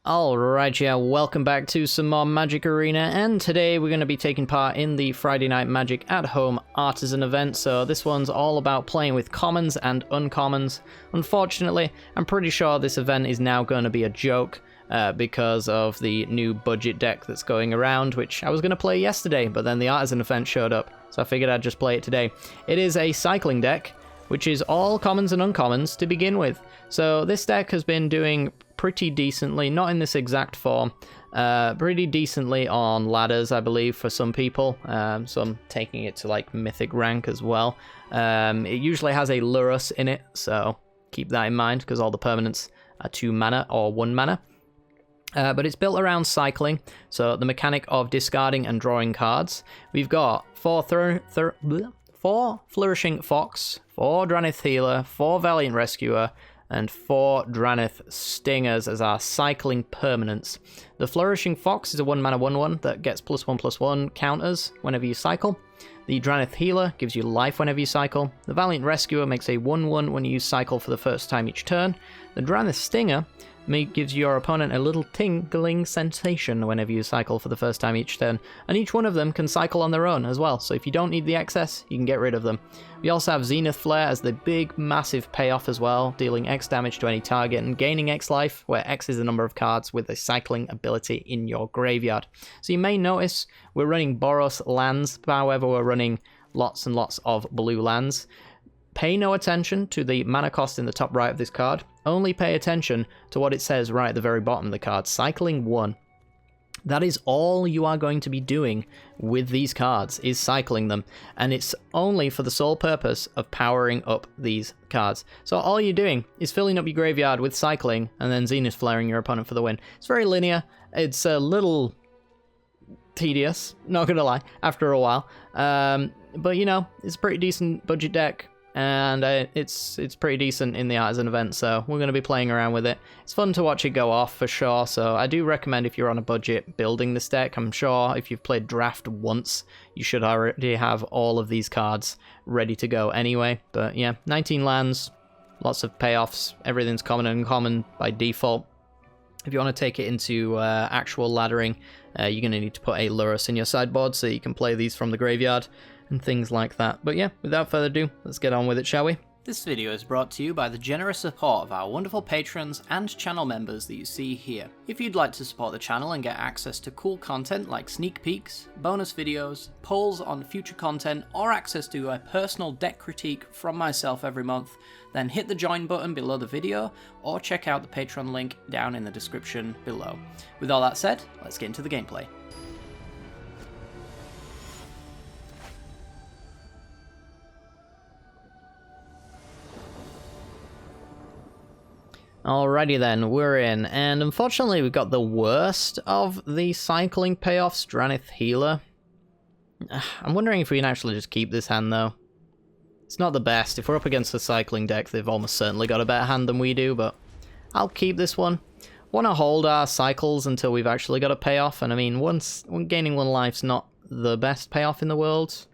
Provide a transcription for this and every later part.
Alright, yeah, welcome back to some more Magic Arena, and today we're going to be taking part in the Friday Night Magic at Home Artisan event. So this one's all about playing with commons and uncommons. Unfortunately, I'm pretty sure this event is now going to be a joke because of the new budget deck that's going around, which I was going to play yesterday, but then the Artisan event showed up, so I figured I'd just play it today. It is a cycling deck, which is all commons and uncommons to begin with. So this deck has been doing pretty decently, not in this exact form, pretty decently on ladders, I believe, for some people. Some taking it to like mythic rank as well. It usually has a Lurus in it, so keep that in mind because all the permanents are 2 mana or 1 mana. But it's built around cycling, so the mechanic of discarding and drawing cards. We've got 4 Flourishing Fox, 4 Dranith Healer, 4 Valiant Rescuer, and 4 Dranith Stingers as our cycling permanents. The Flourishing Fox is a 1 mana 1/1 that gets +1/+1 counters whenever you cycle. The Dranith Healer gives you life whenever you cycle. The Valiant Rescuer makes a 1/1 when you use cycle for the first time each turn. The Dranith Stinger gives your opponent a little tingling sensation whenever you cycle for the first time each turn, and each one of them can cycle on their own as well, so if you don't need the excess, you can get rid of them. We also have Zenith Flare as the big, massive payoff as well, dealing X damage to any target and gaining X life, where X is the number of cards with a cycling ability in your graveyard. So you may notice we're running Boros lands, however we're running lots and lots of blue lands. Pay no attention to the mana cost in the top right of this card. Only pay attention to what it says right at the very bottom of the card, cycling 1. That is all you are going to be doing with these cards, is cycling them. And it's only for the sole purpose of powering up these cards. So all you're doing is filling up your graveyard with cycling and then Zenith Flaring your opponent for the win. It's very linear. It's a little tedious, not gonna lie, after a while. But you know, it's a pretty decent budget deck. And it's pretty decent in the Artisan event, so we're going to be playing around with it. It's fun to watch it go off, for sure, so I do recommend if you're on a budget building this deck. I'm sure if you've played Draft once, you should already have all of these cards ready to go anyway. But yeah, 19 lands, lots of payoffs, everything's common and uncommon by default. If you want to take it into actual laddering, you're going to need to put a Lurus in your sideboard so you can play these from the graveyard and things like that. But yeah, without further ado, let's get on with it, shall we? This video is brought to you by the generous support of our wonderful patrons and channel members that you see here. If you'd like to support the channel and get access to cool content like sneak peeks, bonus videos, polls on future content, or access to a personal deck critique from myself every month, then hit the join button below the video or check out the Patreon link down in the description below. With all that said, let's get into the gameplay. Alrighty then, we're in, and unfortunately we've got the worst of the cycling payoffs, Dranith Healer. I'm wondering if we can actually just keep this hand though. It's not the best. If we're up against a cycling deck, they've almost certainly got a better hand than we do, but I'll keep this one. Want to hold our cycles until we've actually got a payoff, and I mean, gaining 1 life's not the best payoff in the world.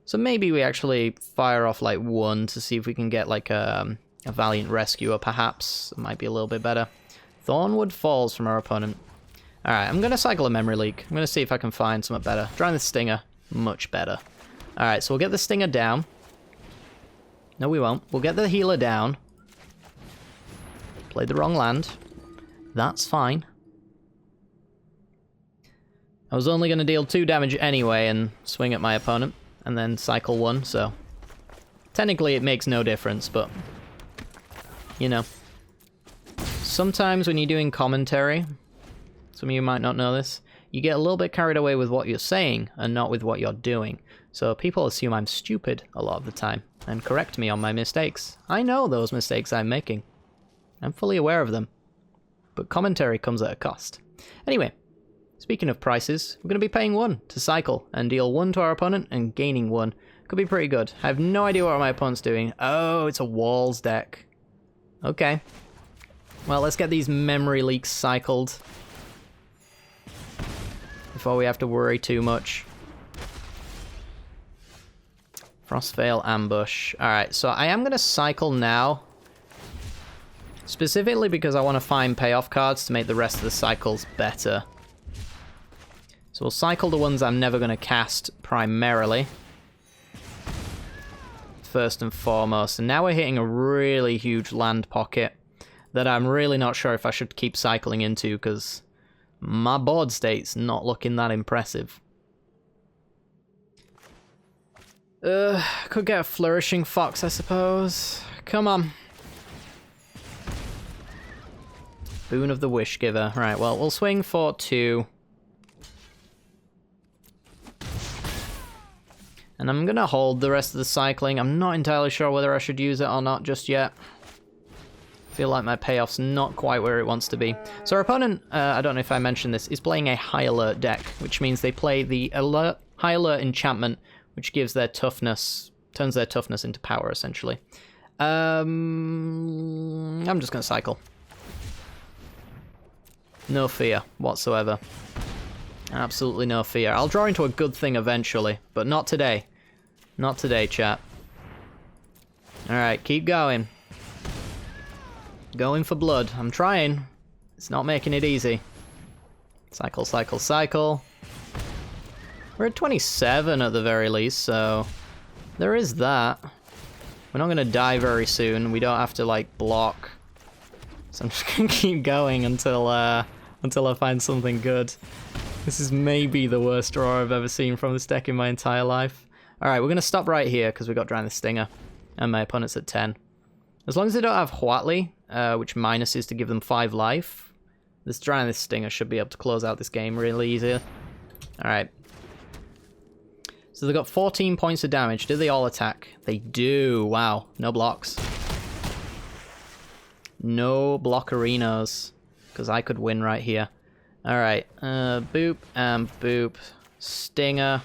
So maybe we actually fire off like 1 to see if we can get like a Valiant Rescuer, perhaps. It might be a little bit better. Thornwood Falls from our opponent. Alright, I'm going to cycle a Memory Leak. I'm going to see if I can find something better. Trying the Stinger. Much better. Alright, so we'll get the Stinger down. No, we won't. We'll get the Healer down. Played the wrong land. That's fine. I was only going to deal 2 damage anyway and swing at my opponent. And then cycle 1, so technically it makes no difference, but you know, sometimes when you're doing commentary, some of you might not know this, you get a little bit carried away with what you're saying and not with what you're doing. So people assume I'm stupid a lot of the time and correct me on my mistakes. I know those mistakes I'm making. I'm fully aware of them. But commentary comes at a cost. Anyway, speaking of prices, we're going to be paying 1 to cycle and deal 1 to our opponent and gaining 1. Could be pretty good. I have no idea what my opponent's doing. Oh, it's a Walls deck. Okay. Well, let's get these Memory Leaks cycled before we have to worry too much. Frostveil Ambush. Alright, so I am going to cycle now Specifically because I want to find payoff cards to make the rest of the cycles better. So we'll cycle the ones I'm never going to cast primarily. First and foremost. And now we're hitting a really huge land pocket that I'm really not sure if I should keep cycling into because my board state's not looking that impressive. Could get a Flourishing Fox, I suppose. Come on. Boon of the Wish Giver. Right, well, we'll swing for 2. And I'm going to hold the rest of the cycling. I'm not entirely sure whether I should use it or not just yet. I feel like my payoff's not quite where it wants to be. So our opponent, I don't know if I mentioned this, is playing a High Alert deck, which means they play the High Alert enchantment, which gives their toughness, turns their toughness into power, essentially. I'm just going to cycle. No fear whatsoever. Absolutely no fear. I'll draw into a good thing eventually, but not today. Not today, chat. Alright, keep going. Going for blood. I'm trying. It's not making it easy. Cycle, cycle, cycle. We're at 27 at the very least, so there is that. We're not going to die very soon. We don't have to, like, block. So I'm just going to keep going until I find something good. This is maybe the worst draw I've ever seen from this deck in my entire life. Alright, we're going to stop right here because we got Drown the Stinger. And my opponent's at 10. As long as they don't have Huatli, which minuses to give them 5 life, this Drown the Stinger should be able to close out this game really easy. Alright. So they've got 14 points of damage. Do they all attack? They do. Wow. No blocks. No blockerinos. Because I could win right here. Alright, boop and boop. Stinger.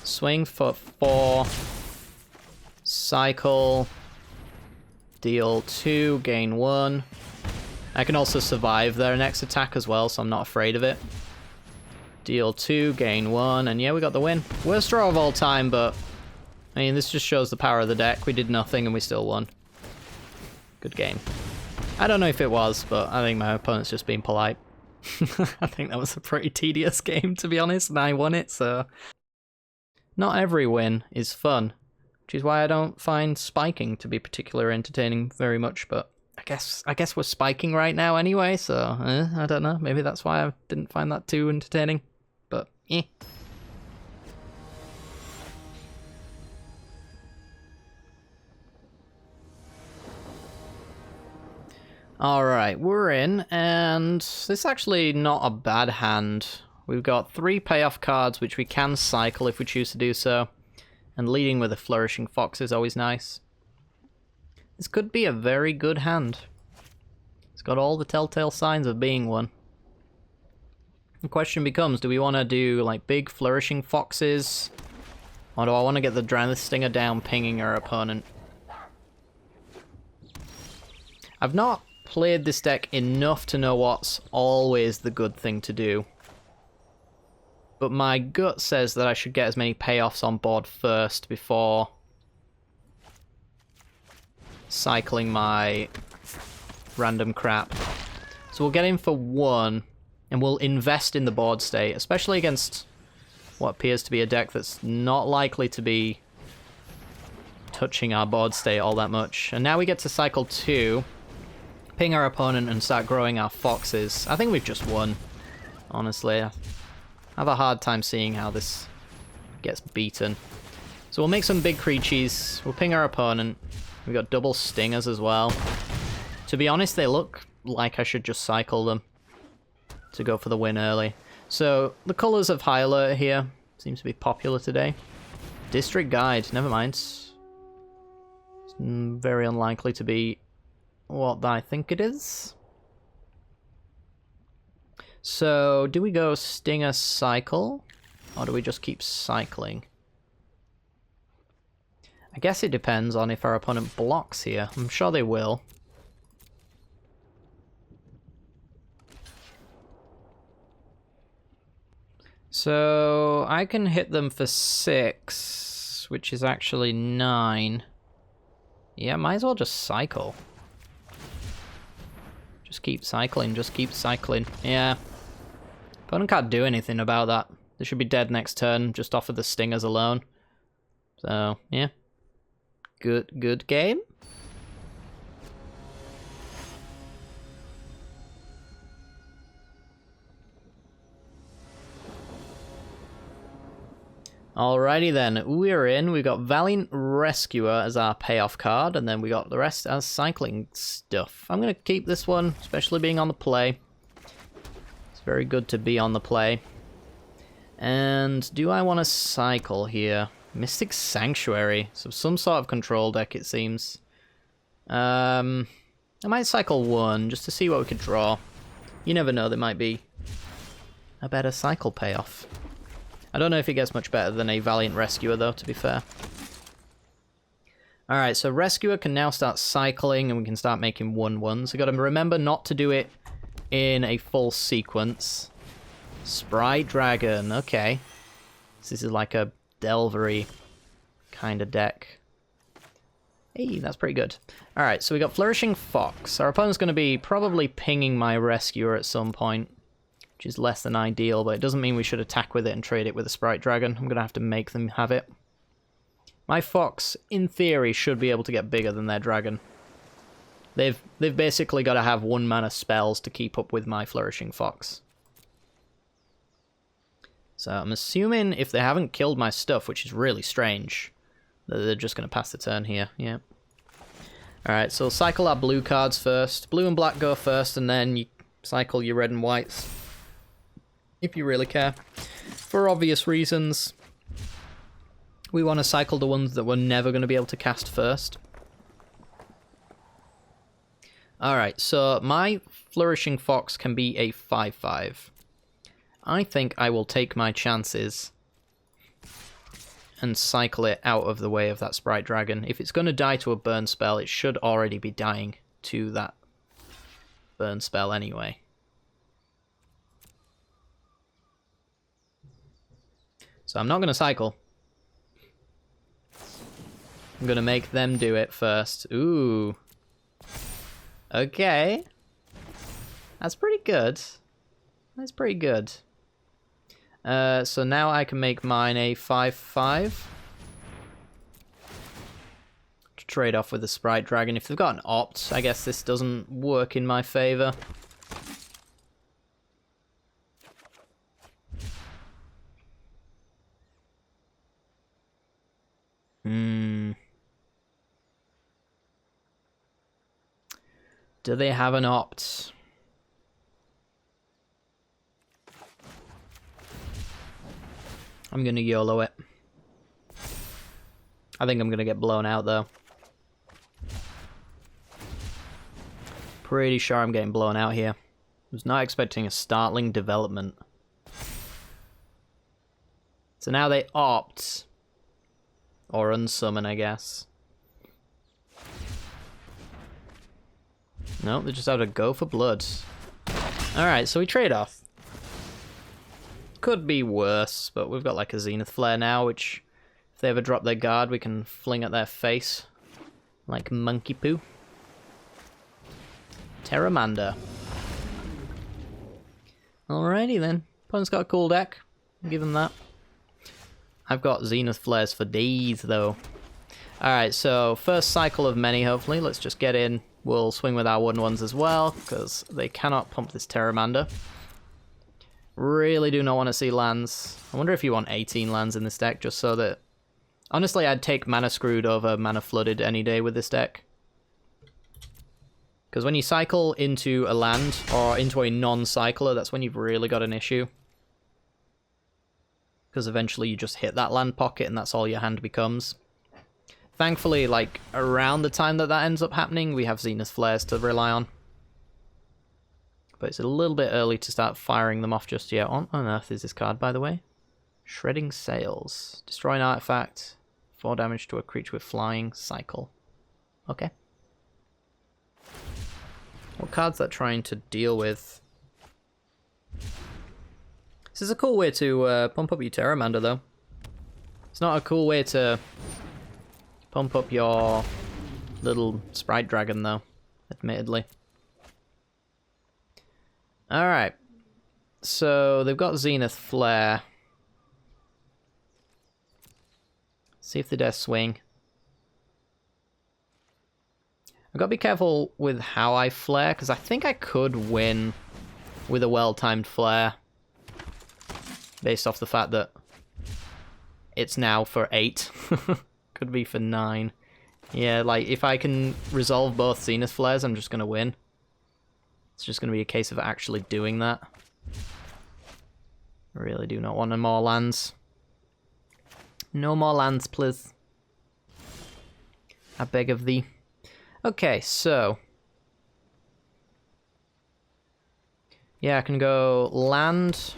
Swing for 4. Cycle. Deal 2, gain 1. I can also survive their next attack as well, so I'm not afraid of it. Deal 2, gain 1, and yeah, we got the win. Worst draw of all time, but I mean, this just shows the power of the deck. We did nothing and we still won. Good game. I don't know if it was, but I think my opponent's just being polite. I think that was a pretty tedious game, to be honest, and I won it, so... Not every win is fun, which is why I don't find spiking to be particularly entertaining very much, but I guess we're spiking right now anyway, so I don't know. Maybe that's why I didn't find that too entertaining, but eh. Alright, we're in, and this is actually not a bad hand. We've got 3 payoff cards, which we can cycle if we choose to do so. And leading with a Flourishing Fox is always nice. This could be a very good hand. It's got all the telltale signs of being one. The question becomes, do we want to do like big Flourishing Foxes? Or do I want to get the Drown the Stinger down pinging our opponent? I've not played this deck enough to know what's always the good thing to do. But my gut says that I should get as many payoffs on board first before cycling my random crap. So we'll get in for 1, and we'll invest in the board state, especially against what appears to be a deck that's not likely to be touching our board state all that much. And now we get to cycle 2, ping our opponent and start growing our foxes. I think we've just won, honestly. I have a hard time seeing how this gets beaten. So we'll make some big creatures, we'll ping our opponent. We've got double stingers as well. To be honest, they look like I should just cycle them to go for the win early. So the colours of High Alert here seems to be popular today. District Guide, never mind. It's very unlikely to be what I think it is. So, do we go Stinger Cycle, or do we just keep cycling? I guess it depends on if our opponent blocks here. I'm sure they will. So, I can hit them for 6, which is actually 9. Yeah, might as well just cycle. Just keep cycling, just keep cycling. Yeah. Opponent can't do anything about that. They should be dead next turn, just off of the stingers alone. So, yeah. Good game. Alrighty then, we're in. We've got Valiant Rescuer as our payoff card, and then we got the rest as cycling stuff. I'm going to keep this one, especially being on the play. It's very good to be on the play. And do I want to cycle here? Mystic Sanctuary, so some sort of control deck it seems. I might cycle one, just to see what we could draw. You never know, there might be a better cycle payoff. I don't know if it gets much better than a Valiant Rescuer, though, to be fair. Alright, so Rescuer can now start cycling, and we can start making 1/1s. So got to remember not to do it in a full sequence. Sprite Dragon, okay. This is like a Delvery kind of deck. Hey, that's pretty good. Alright, so we got Flourishing Fox. Our opponent's going to be probably pinging my Rescuer at some point, which is less than ideal, but it doesn't mean we should attack with it and trade it with a Sprite Dragon. I'm going to have to make them have it. My Fox, in theory, should be able to get bigger than their Dragon. They've basically got to have 1-mana spells to keep up with my Flourishing Fox. So I'm assuming if they haven't killed my stuff, which is really strange, that they're just going to pass the turn here. Yeah. Alright, so we'll cycle our blue cards first. Blue and black go first, and then you cycle your red and whites, if you really care. For obvious reasons, we want to cycle the ones that we're never going to be able to cast first. Alright, so my Flourishing Fox can be a 5/5. I think I will take my chances and cycle it out of the way of that Sprite Dragon. If it's going to die to a burn spell, it should already be dying to that burn spell anyway. So I'm not going to cycle. I'm going to make them do it first. Ooh. Okay. That's pretty good. That's pretty good. So now I can make mine a 5/5. To trade off with the Sprite Dragon. If they've got an opt, I guess this doesn't work in my favor. Do they have an opt? I'm gonna YOLO it. I think I'm gonna get blown out though. Pretty sure I'm getting blown out here. I was not expecting a startling development. So now they opt. Or unsummon, I guess. No, they just have to go for blood. Alright, so we trade off. Could be worse, but we've got like a Zenith Flare now, which if they ever drop their guard, we can fling at their face. Like monkey poo. Terramander. Alrighty then. Opponent's got a cool deck. I'll give them that. I've got Zenith Flares for days, though. Alright, so first cycle of many, hopefully. Let's just get in. We'll swing with our 1/1s as well, because they cannot pump this Terramander. Really do not want to see lands. I wonder if you want 18 lands in this deck, just so that... Honestly, I'd take Mana Screwed over Mana Flooded any day with this deck. Because when you cycle into a land, or into a non-cycler, that's when you've really got an issue. Because eventually you just hit that land pocket and that's all your hand becomes. Thankfully, like, around the time that ends up happening, we have Zenith Flares to rely on. But it's a little bit early to start firing them off just yet. What on earth is this card, by the way? Shredding Sails. Destroy an artifact. 4 damage to a creature with flying. Cycle. Okay. What card's that trying to deal with? This is a cool way to pump up your Terramander, though. It's not a cool way to pump up your little sprite dragon, though, admittedly. Alright. So, they've got Zenith Flare. See if they dare swing. I've got to be careful with how I flare, because I think I could win with a well-timed flare. Based off the fact that it's now for 8. Could be for 9. Yeah, like, if I can resolve both Zenith Flares, I'm just going to win. It's just going to be a case of actually doing that. I really do not want any more lands. No more lands, please. I beg of thee. Okay, so... yeah, I can go land,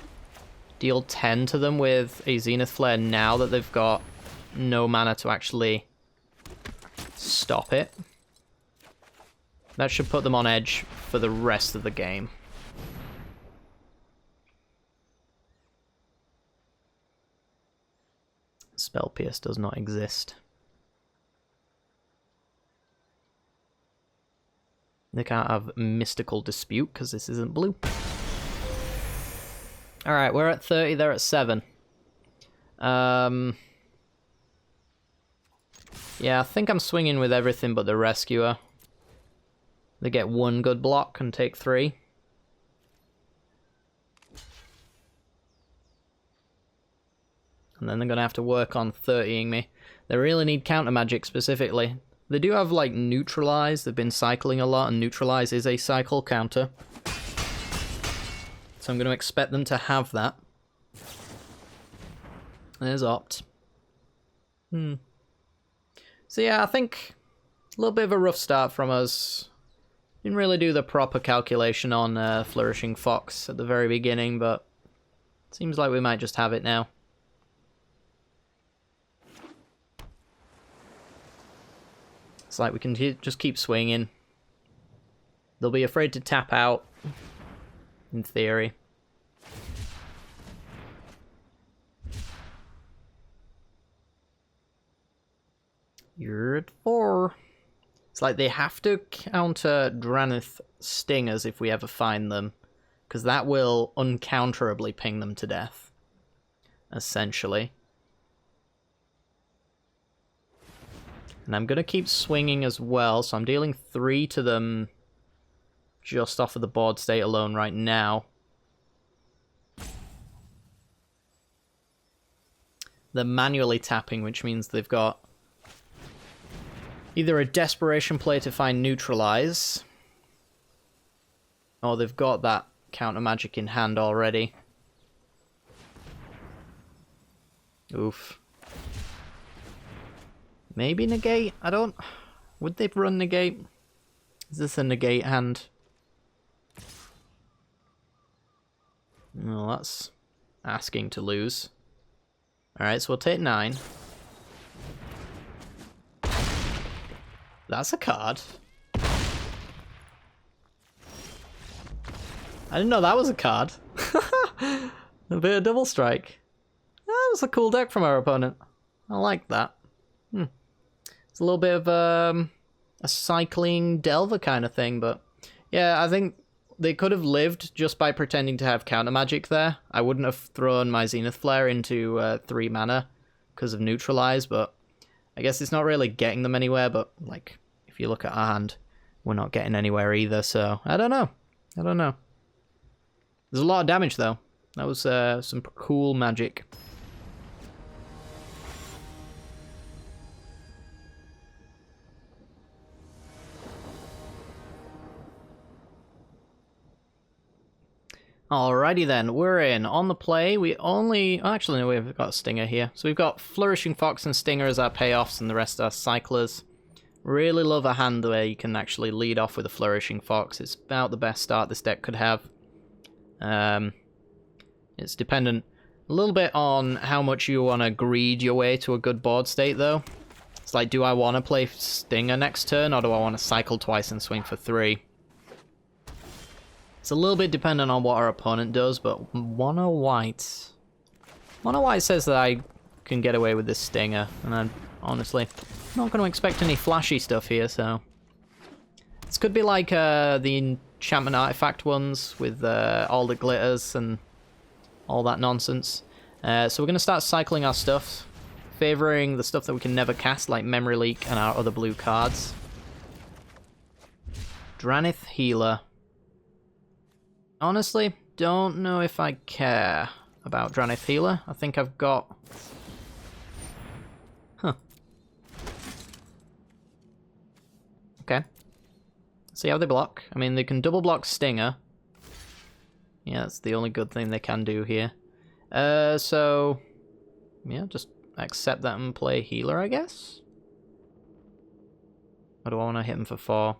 deal 10 to them with a Zenith Flare now that they've got no mana to actually stop it. That should put them on edge for the rest of the game. Spell Pierce does not exist. They can't have Mystical Dispute because this isn't blue. Alright, we're at 30, they're at 7. Yeah, I think I'm swinging with everything but the Rescuer. They get 1 good block and take 3. And then they're going to have to work on 30ing me. They really need counter magic specifically. They do have, like, Neutralize. They've been cycling a lot, and Neutralize is a cycle counter. So I'm going to expect them to have that. There's Opt. So yeah, I think a little bit of a rough start from us. Didn't really do the proper calculation on Flourishing Fox at the very beginning, but seems like we might just have it now. It's like we can just keep swinging. They'll be afraid to tap out, in theory. You're at 4. It's like they have to counter Dranith Stingers if we ever find them, because that will uncounterably ping them to death, essentially. And I'm going to keep swinging as well, so I'm dealing 3 to them just off of the board state alone right now. They're manually tapping, which means they've got either a desperation play to find Neutralize, or they've got that counter magic in hand already. Oof. Maybe negate? I don't... would they run negate? Is this a negate hand? No, that's asking to lose. Alright, so we'll take 9. That's a card. I didn't know that was a card. A bit of double strike. That was a cool deck from our opponent. I like that. It's a little bit of a cycling Delver kind of thing, but yeah, I think they could have lived just by pretending to have counter magic there. I wouldn't have thrown my Zenith Flare into 3 mana because of Neutralize, but I guess it's not really getting them anywhere, but like if you look at our hand, we're not getting anywhere either, so I don't know. I don't know. There's a lot of damage though. That was some cool magic. Alrighty then, we're in. On the play, we only... actually, no, we've got a Stinger here. So we've got Flourishing Fox and Stinger as our payoffs, and the rest are Cyclers. Really love a hand where you can actually lead off with a Flourishing Fox. It's about the best start this deck could have. It's dependent a little bit on how much you want to greed your way to a good board state, though. It's like, do I want to play Stinger next turn, or do I want to cycle twice and swing for 3? It's a little bit dependent on what our opponent does, but Mono White... Mono White says that I can get away with this Stinger, and I'm honestly Not going to expect any flashy stuff here, so... This could be like the enchantment artifact ones with all the glitters and all that nonsense. So we're going to start cycling our stuff, favouring the stuff that we can never cast, like Memory Leak and our other blue cards. Dranith Healer. Honestly, don't know if I care about Dranith Healer. I think I've got... Huh. Okay. See how they block. I mean, they can double block Stinger. Yeah, that's the only good thing they can do here. So... Yeah, just accept that and play Healer, I guess? Or do I want to hit him for 4?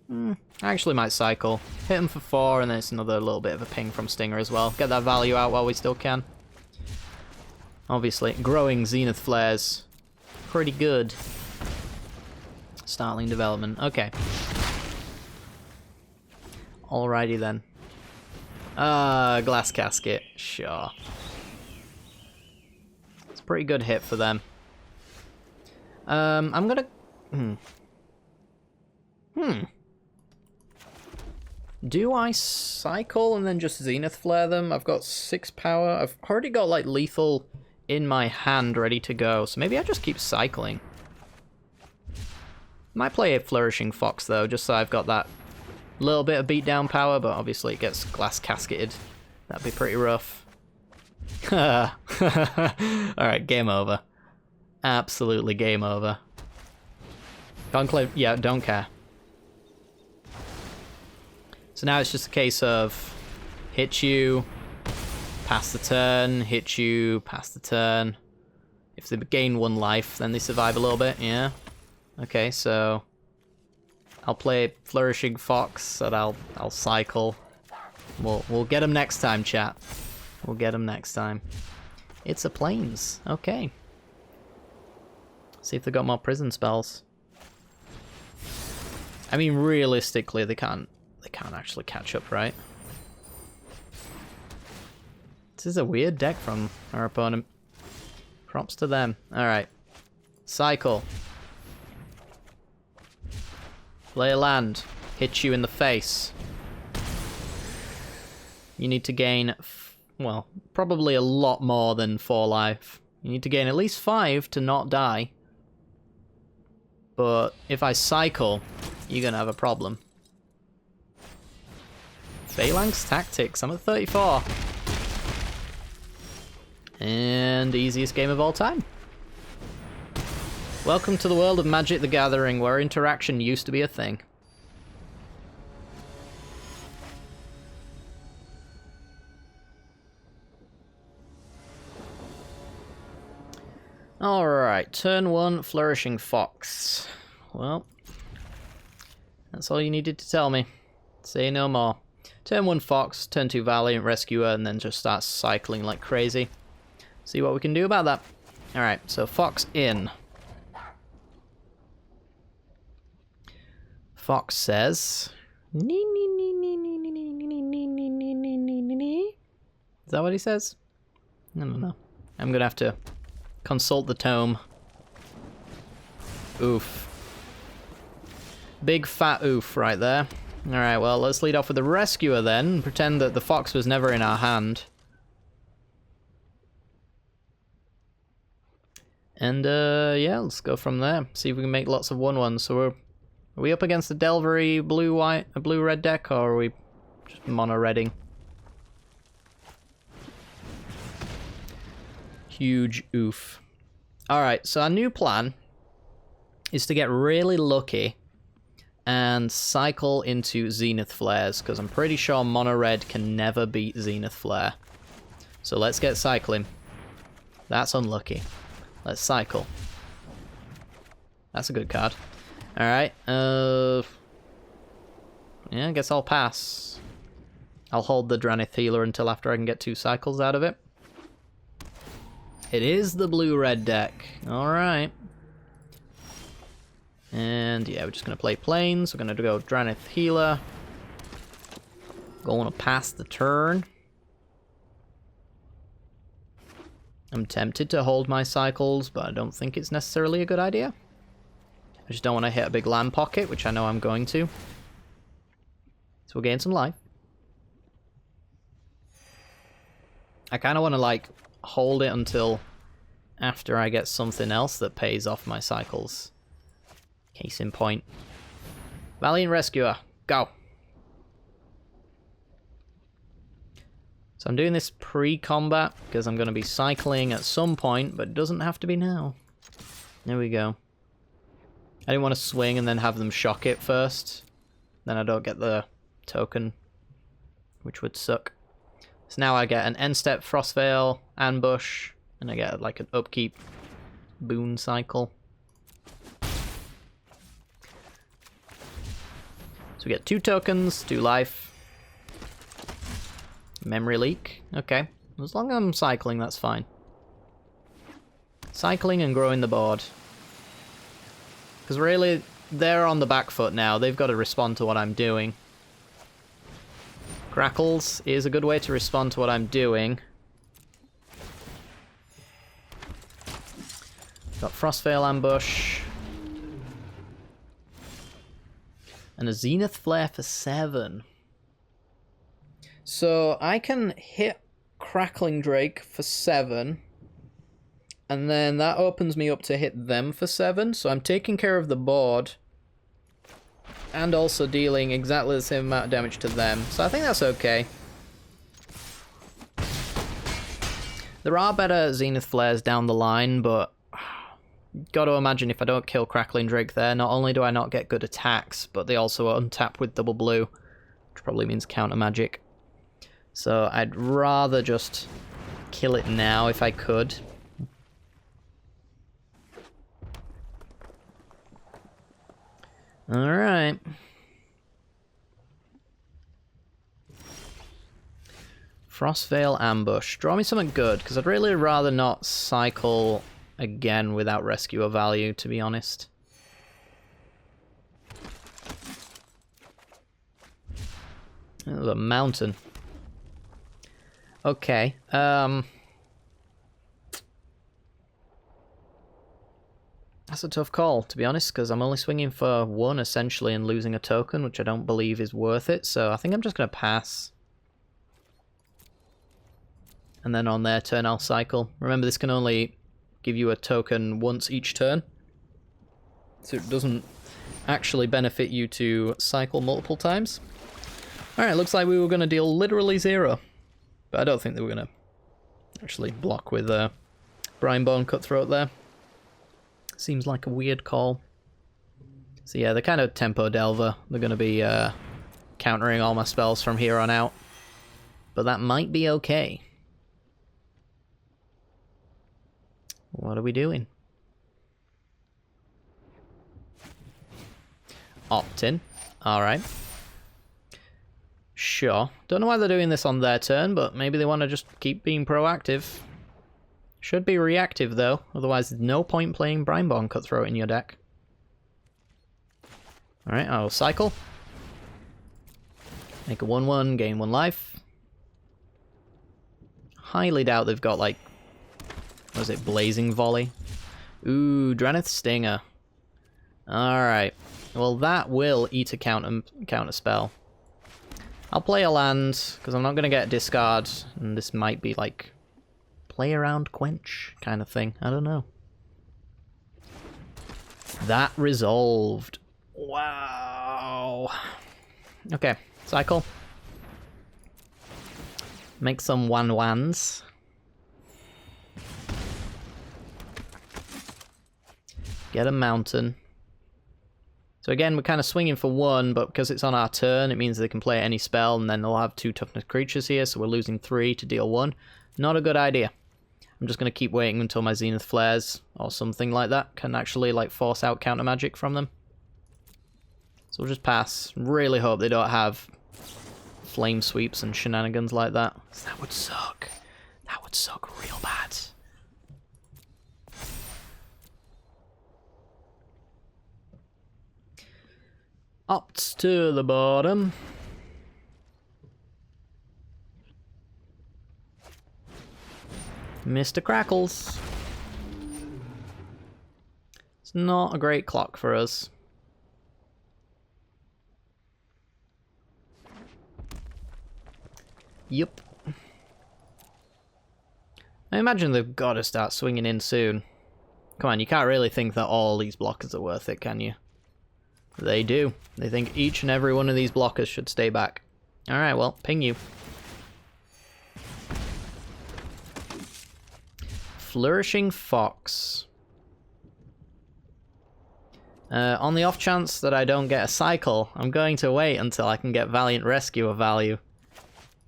I actually might cycle. Hit him for 4, and then it's another little bit of a ping from Stinger as well. Get that value out while we still can. Obviously, growing Zenith Flares. Pretty good. Startling development. Okay. Alrighty then. Glass Casket. Sure. It's a pretty good hit for them. I'm gonna... Do I cycle and then just Zenith Flare them? I've got 6 power. I've already got, like, lethal in my hand ready to go, so maybe I just keep cycling. Might play a Flourishing Fox, though, just so I've got that little bit of beatdown power, but obviously it gets glass casketed. That'd be pretty rough. Alright, game over. Absolutely game over. Conclave, yeah, don't care. So now it's just a case of hit you, pass the turn, hit you, pass the turn. If they gain 1 life, then they survive a little bit, yeah. Okay, so I'll play Flourishing Fox, and I'll cycle. We'll get him next time, chat. We'll get him next time. It's a Plains. Okay. See if they got more prison spells. I mean, realistically, they can't actually catch up, right? This is a weird deck from our opponent. Props to them. Alright. Cycle. Play a land. Hit you in the face. You need to gain, well, probably a lot more than 4 life. You need to gain at least 5 to not die. But if I cycle, you're gonna have a problem. Phalanx Tactics, I'm at 34. And easiest game of all time. Welcome to the world of Magic the Gathering, where interaction used to be a thing. Alright, turn 1, Flourishing Fox. Well, that's all you needed to tell me. Say no more. Turn 1 Fox, turn 2 Valiant Rescuer, and then just start cycling like crazy. See what we can do about that. Alright, so Fox in. Fox says... Is that what he says? I don't know. I'm gonna have to consult the tome. Oof. Big fat oof right there. Alright, well, let's lead off with the Rescuer then, and pretend that the Fox was never in our hand. And, yeah, let's go from there. See if we can make lots of 1/1s. So are we up against the Delvery blue-red deck, or are we just mono-redding? Huge oof. Alright, so our new plan is to get really lucky and cycle into Zenith Flares, because I'm pretty sure mono-red can never beat Zenith Flare. So let's get cycling. That's unlucky. Let's cycle. That's a good card. Alright, yeah, I guess I'll pass. I'll hold the Dranith Healer until after I can get 2 cycles out of it. It is the blue-red deck. Alright. And yeah, we're just going to play Plains. We're going to go Dranith Healer. Going to pass the turn. I'm tempted to hold my cycles, but I don't think it's necessarily a good idea. I just don't want to hit a big land pocket, which I know I'm going to. So we'll gain some life. I kind of want to, like, hold it until after I get something else that pays off my cycles. Case in point. Valiant Rescuer, go! So I'm doing this pre-combat because I'm going to be cycling at some point, but it doesn't have to be now. There we go. I didn't want to swing and then have them shock it first. Then I don't get the token, which would suck. So now I get an end-step Frostveil, Ambush, and I get like an upkeep boon cycle. So we get 2 tokens, 2 life. Memory leak. Okay. As long as I'm cycling, that's fine. Cycling and growing the board. Because really, they're on the back foot now. They've got to respond to what I'm doing. Crackles is a good way to respond to what I'm doing. Got Frostveil Ambush. And a Zenith Flare for 7. So I can hit Crackling Drake for 7. And then that opens me up to hit them for 7. So I'm taking care of the board. And also dealing exactly the same amount of damage to them. So I think that's okay. There are better Zenith Flares down the line, but gotta imagine if I don't kill Crackling Drake there, not only do I not get good attacks, but they also untap with double blue, which probably means counter magic. So I'd rather just kill it now if I could. Alright. Frostveil Ambush. Draw me something good, because I'd really rather not cycle again without rescuer value, to be honest. It was a mountain. Okay. That's a tough call, to be honest, because I'm only swinging for 1, essentially, and losing a token, which I don't believe is worth it, so I think I'm just going to pass. And then on their turn, I'll cycle. Remember, this can only give you a token once each turn, so it doesn't actually benefit you to cycle multiple times. Alright, looks like we were going to deal literally 0. But I don't think they were going to actually block with Brimebone Cutthroat there. Seems like a weird call. So yeah, they're kind of Tempo Delver. They're going to be countering all my spells from here on out. But that might be okay. What are we doing? Opt-in. Alright. Sure. Don't know why they're doing this on their turn, but maybe they want to just keep being proactive. Should be reactive, though. Otherwise, there's no point playing Brimebone Cutthroat in your deck. Alright, I'll cycle. Make a 1-1, gain 1 life. Highly doubt they've got, like... what is it? Blazing Volley? Ooh, Dranith Stinger. Alright. Well, that will eat a counter spell. I'll play a land, because I'm not going to get discard, and this might be like play around Quench kind of thing. I don't know. That resolved. Wow. Okay, cycle. Make some 1/1s. Get a mountain. So again, we're kind of swinging for 1, but because it's on our turn, it means they can play any spell, and then they'll have 2 toughness creatures here, so we're losing 3 to deal 1. Not a good idea. I'm just going to keep waiting until my Zenith Flares, or something like that, can actually like force out counter magic from them. So we'll just pass. Really hope they don't have flame sweeps and shenanigans like that. That would suck. That would suck real bad. Opts to the bottom. Mr. Crackles. It's not a great clock for us. Yup. I imagine they've got to start swinging in soon. Come on, you can't really think that all these blockers are worth it, can you? They do. They think each and every one of these blockers should stay back. Alright, well, ping you. Flourishing Fox. On the off chance that I don't get a cycle, I'm going to wait until I can get Valiant Rescuer value.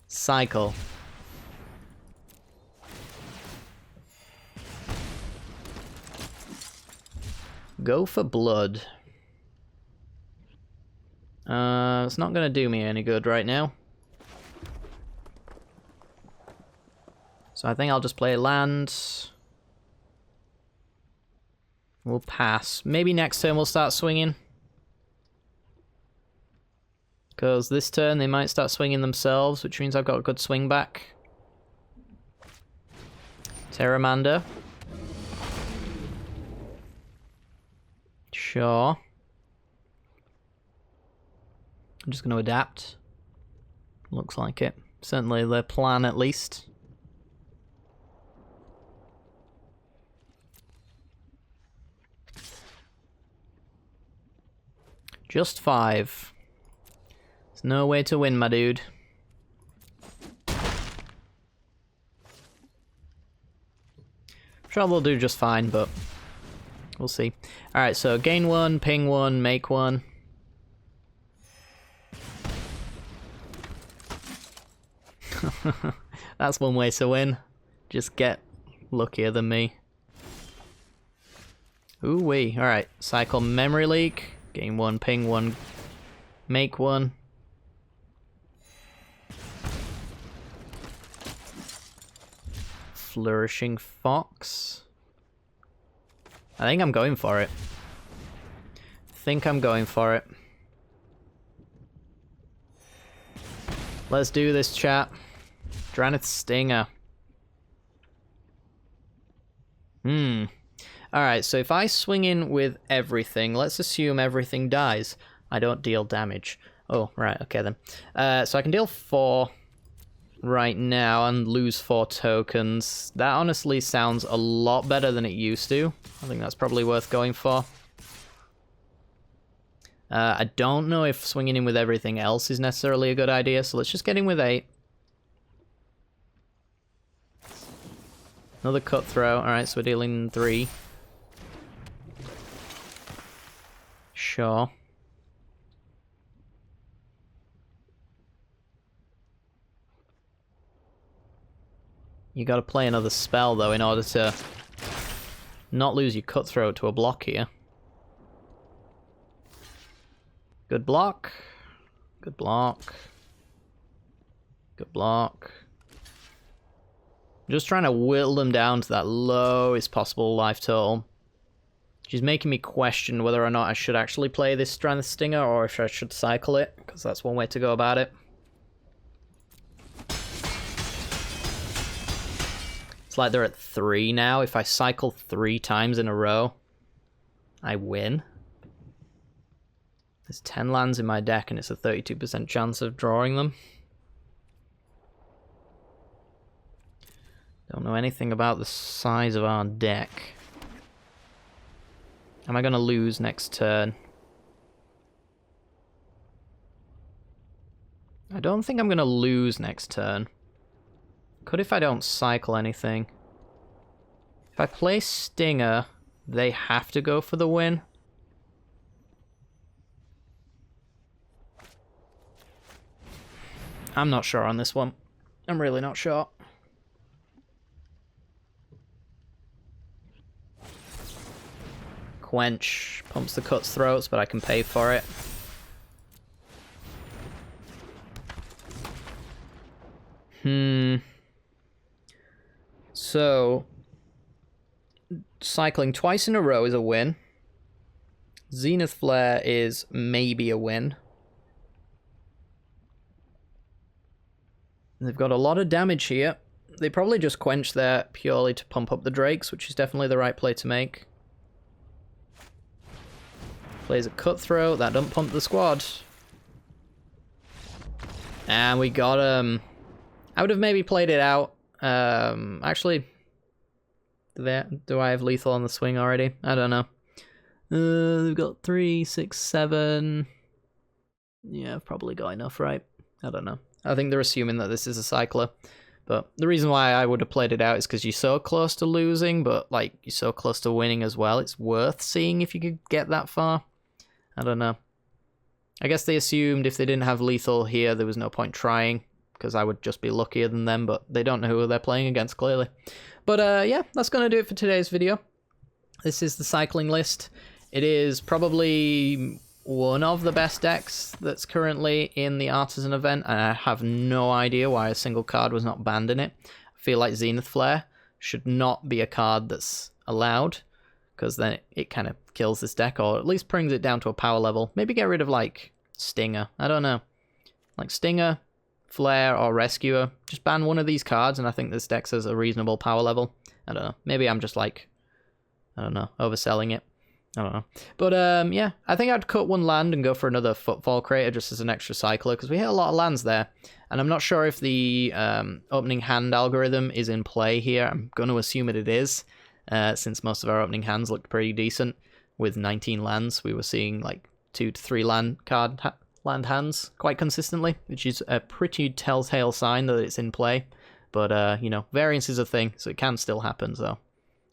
Cycle. Go for blood. It's not going to do me any good right now. So I think I'll just play land. We'll pass. Maybe next turn we'll start swinging. Because this turn they might start swinging themselves, which means I've got a good swing back. Terramander. Sure. I'm just going to adapt. Looks like it. Certainly the plan, at least. Just 5. There's no way to win, my dude. Sure, they'll do just fine, but we'll see. Alright, so gain 1, ping 1, make 1. That's one way to win. Just get luckier than me. Ooh-wee. Alright, cycle memory leak. Gain 1, ping 1, make 1. Flourishing Fox. I think I'm going for it. Let's do this, chat. Dranith Stinger. Alright, so if I swing in with everything, let's assume everything dies. I don't deal damage. Oh, right, okay then. So I can deal 4 right now and lose 4 tokens. That honestly sounds a lot better than it used to. I think that's probably worth going for. I don't know if swinging in with everything else is necessarily a good idea, so let's just get in with 8. Another cutthroat. Alright, so we're dealing 3. Sure. You gotta play another spell, though, in order to not lose your cutthroat to a block here. Good block. Good block. Good block. Just trying to whittle them down to that lowest possible life total. Which is making me question whether or not I should actually play this Strand Stinger or if I should cycle it, because that's one way to go about it. It's like they're at 3 now. If I cycle 3 times in a row, I win. There's 10 lands in my deck and it's a 32% chance of drawing them. Don't know anything about the size of our deck. Am I going to lose next turn? I don't think I'm going to lose next turn. Could if I don't cycle anything. If I play Stinger, they have to go for the win. I'm not sure on this one. I'm really not sure. Quench pumps the cutthroats, but I can pay for it. So, cycling twice in a row is a win. Zenith Flare is maybe a win. They've got a lot of damage here. They probably just quench there purely to pump up the Drakes, which is definitely the right play to make. Plays a Cutthroat, that don't pump the squad. And we got I would have maybe played it out. Actually, do I have lethal on the swing already? I don't know. We've got 3, 6, 7. Yeah, I've probably got enough, right? I don't know. I think they're assuming that this is a cycler. But the reason why I would have played it out is because you're so close to losing, but like you're so close to winning as well. It's worth seeing if you could get that far. I don't know. I guess they assumed if they didn't have lethal here, there was no point trying, because I would just be luckier than them, but they don't know who they're playing against, clearly. But yeah, that's going to do it for today's video. This is the cycling list. It is probably one of the best decks that's currently in the Artisan event, and I have no idea why a single card was not banned in it. I feel like Zenith Flare should not be a card that's allowed, because then it kind of kills this deck, or at least brings it down to a power level. Maybe get rid of, like, Stinger. I don't know. Like, Stinger, Flare, or Rescuer. Just ban one of these cards, and I think this deck has a reasonable power level. I don't know. Maybe I'm just, like, I don't know, overselling it. I don't know. But, yeah, I think I'd cut one land and go for another Footfall Creator just as an extra cycler, because we hit a lot of lands there. And I'm not sure if the opening hand algorithm is in play here. I'm going to assume it is, since most of our opening hands looked pretty decent. With 19 lands, we were seeing, like, 2 to 3 land hands quite consistently, which is a pretty telltale sign that it's in play. But, you know, variance is a thing, so it can still happen, so...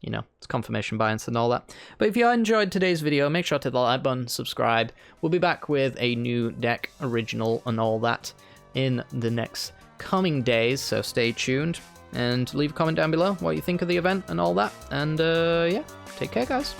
You know, it's confirmation bias and all that. But if you enjoyed today's video, make sure to hit the like button, subscribe. We'll be back with a new deck, original, and all that in the next coming days, so stay tuned. And leave a comment down below what you think of the event and all that. And, yeah, take care, guys.